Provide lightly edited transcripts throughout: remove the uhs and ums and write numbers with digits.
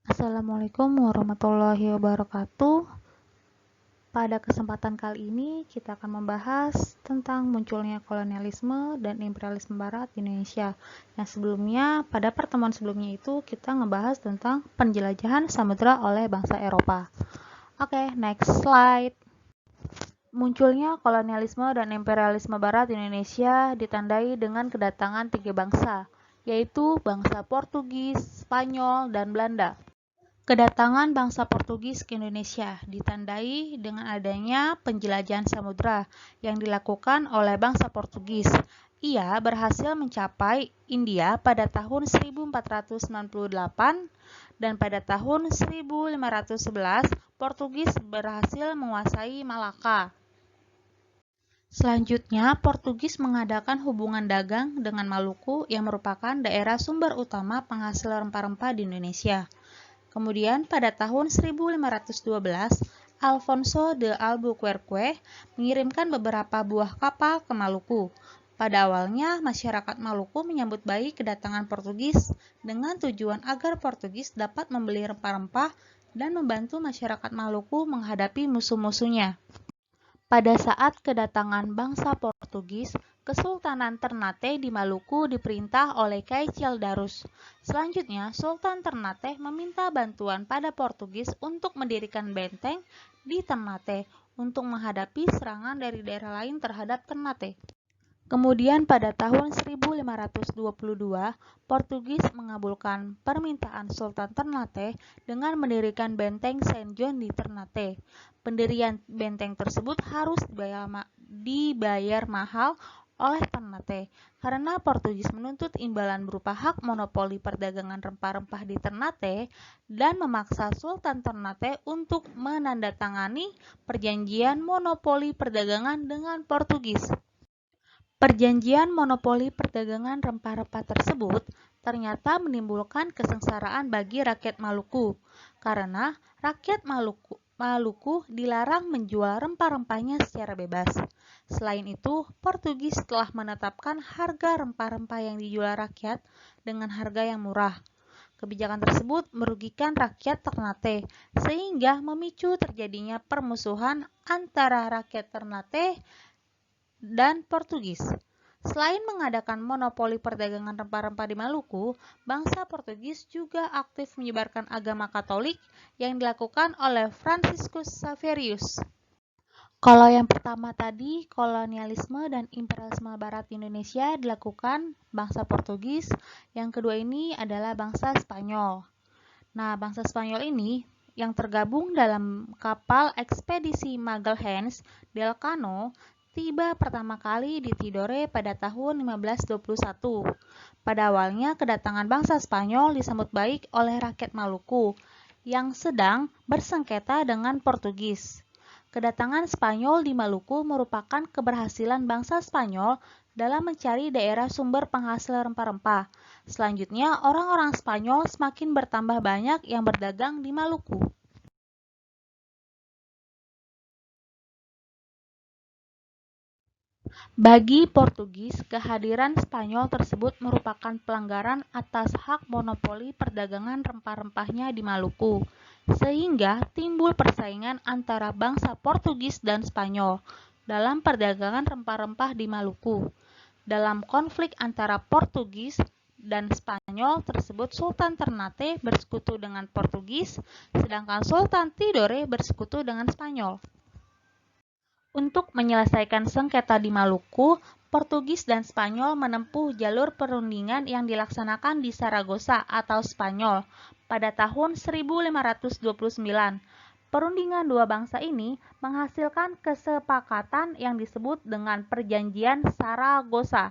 Assalamualaikum warahmatullahi wabarakatuh. Pada kesempatan kali ini kita akan membahas tentang munculnya kolonialisme dan imperialisme barat di Indonesia. Yang sebelumnya, pada pertemuan sebelumnya itu kita ngebahas tentang penjelajahan samudera oleh bangsa Eropa. Oke, next slide. Munculnya kolonialisme dan imperialisme barat di Indonesia ditandai dengan kedatangan tiga bangsa, yaitu bangsa Portugis, Spanyol, dan Belanda. Kedatangan bangsa Portugis ke Indonesia ditandai dengan adanya penjelajahan samudera yang dilakukan oleh bangsa Portugis. Ia berhasil mencapai India pada tahun 1498 dan pada tahun 1511 Portugis berhasil menguasai Malaka. Selanjutnya, Portugis mengadakan hubungan dagang dengan Maluku yang merupakan daerah sumber utama penghasil rempah-rempah di Indonesia. Kemudian pada tahun 1512, Alfonso de Albuquerque mengirimkan beberapa buah kapal ke Maluku. Pada awalnya, masyarakat Maluku menyambut baik kedatangan Portugis dengan tujuan agar Portugis dapat membeli rempah-rempah dan membantu masyarakat Maluku menghadapi musuh-musuhnya. Pada saat kedatangan bangsa Portugis, Kesultanan Ternate di Maluku diperintah oleh Kaisal Darus. Selanjutnya, Sultan Ternate meminta bantuan pada Portugis untuk mendirikan benteng di Ternate untuk menghadapi serangan dari daerah lain terhadap Ternate. Kemudian pada tahun 1522, Portugis mengabulkan permintaan Sultan Ternate dengan mendirikan benteng Saint John di Ternate. Pendirian benteng tersebut harus dibayar mahal oleh Ternate karena Portugis menuntut imbalan berupa hak monopoli perdagangan rempah-rempah di Ternate dan memaksa Sultan Ternate untuk menandatangani perjanjian monopoli perdagangan dengan Portugis. Perjanjian monopoli perdagangan rempah-rempah tersebut ternyata menimbulkan kesengsaraan bagi rakyat Maluku, karena rakyat Maluku dilarang menjual rempah-rempahnya secara bebas. Selain itu, Portugis telah menetapkan harga rempah-rempah yang dijual rakyat dengan harga yang murah. Kebijakan tersebut merugikan rakyat Ternate, sehingga memicu terjadinya permusuhan antara rakyat Ternate dan Portugis. Selain mengadakan monopoli perdagangan rempah-rempah di Maluku, bangsa Portugis juga aktif menyebarkan agama Katolik yang dilakukan oleh Franciscus Xaverius. Kalau yang pertama tadi, kolonialisme dan imperialisme barat di Indonesia dilakukan bangsa Portugis, yang kedua ini adalah bangsa Spanyol. Nah, bangsa Spanyol ini yang tergabung dalam kapal ekspedisi Magalhães del Cano tiba pertama kali di Tidore pada tahun 1521. Pada awalnya, kedatangan bangsa Spanyol disambut baik oleh rakyat Maluku yang sedang bersengketa dengan Portugis. Kedatangan Spanyol di Maluku merupakan keberhasilan bangsa Spanyol dalam mencari daerah sumber penghasil rempah-rempah. Selanjutnya, orang-orang Spanyol semakin bertambah banyak yang berdagang di Maluku. Bagi Portugis, kehadiran Spanyol tersebut merupakan pelanggaran atas hak monopoli perdagangan rempah-rempahnya di Maluku, sehingga timbul persaingan antara bangsa Portugis dan Spanyol dalam perdagangan rempah-rempah di Maluku. Dalam konflik antara Portugis dan Spanyol tersebut, Sultan Ternate bersekutu dengan Portugis, sedangkan Sultan Tidore bersekutu dengan Spanyol. Untuk menyelesaikan sengketa di Maluku, Portugis dan Spanyol menempuh jalur perundingan yang dilaksanakan di Saragossa atau Spanyol pada tahun 1529. Perundingan dua bangsa ini menghasilkan kesepakatan yang disebut dengan Perjanjian Saragossa.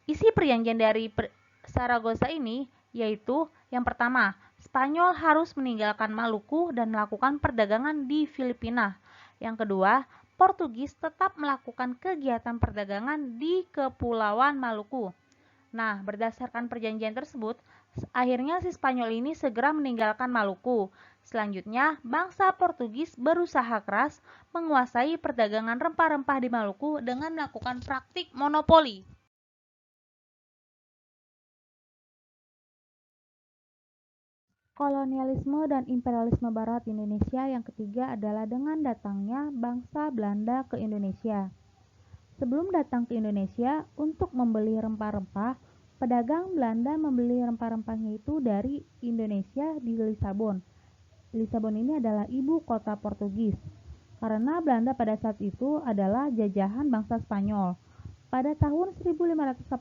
Isi perjanjian dari Saragossa ini yaitu yang pertama, Spanyol harus meninggalkan Maluku dan melakukan perdagangan di Filipina. Yang kedua, Portugis tetap melakukan kegiatan perdagangan di Kepulauan Maluku. Nah, berdasarkan perjanjian tersebut, akhirnya si Spanyol ini segera meninggalkan Maluku. Selanjutnya, bangsa Portugis berusaha keras menguasai perdagangan rempah-rempah di Maluku dengan melakukan praktik monopoli. Kolonialisme dan imperialisme Barat di Indonesia yang ketiga adalah dengan datangnya bangsa Belanda ke Indonesia. Sebelum datang ke Indonesia untuk membeli rempah-rempah, pedagang Belanda membeli rempah-rempahnya itu dari Indonesia di Lisabon. Lisabon ini adalah ibu kota Portugis, karena Belanda pada saat itu adalah jajahan bangsa Spanyol. Pada tahun 1585,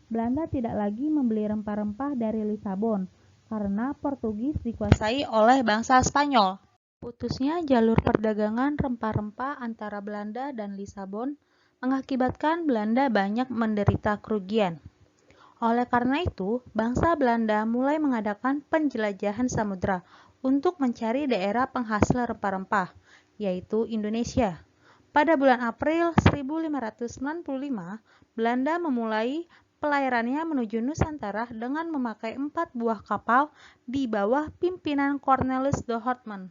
Belanda tidak lagi membeli rempah-rempah dari Lisabon, karena Portugis dikuasai oleh bangsa Spanyol. Putusnya jalur perdagangan rempah-rempah antara Belanda dan Lisabon mengakibatkan Belanda banyak menderita kerugian. Oleh karena itu, bangsa Belanda mulai mengadakan penjelajahan samudera untuk mencari daerah penghasil rempah-rempah, yaitu Indonesia. Pada bulan April 1595, Belanda memulai pelayarannya menuju Nusantara dengan memakai 4 buah kapal di bawah pimpinan Cornelis de Houtman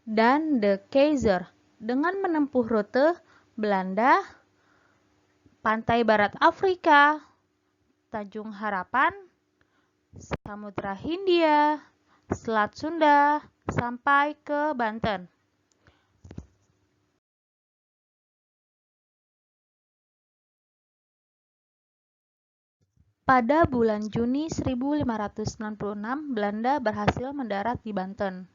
dan de Keyser dengan menempuh rute Belanda, pantai barat Afrika, Tanjung Harapan, Samudra Hindia, Selat Sunda, sampai ke Banten. Pada bulan Juni 1596, Belanda berhasil mendarat di Banten.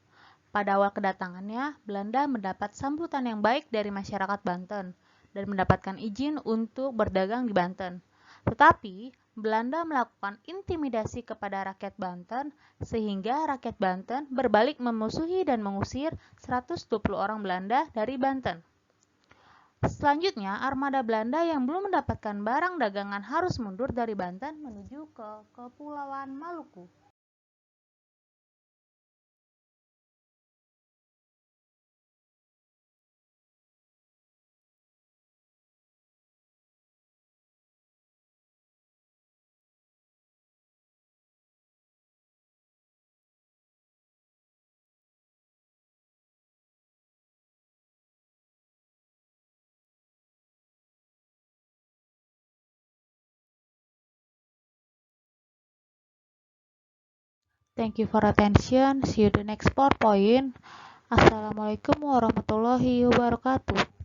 Pada awal kedatangannya, Belanda mendapat sambutan yang baik dari masyarakat Banten dan mendapatkan izin untuk berdagang di Banten. Tetapi, Belanda melakukan intimidasi kepada rakyat Banten sehingga rakyat Banten berbalik memusuhi dan mengusir 120 orang Belanda dari Banten. Selanjutnya, armada Belanda yang belum mendapatkan barang dagangan harus mundur dari Banten menuju ke Kepulauan Maluku. Thank you for attention. See you the next PowerPoint. Assalamualaikum warahmatullahi wabarakatuh.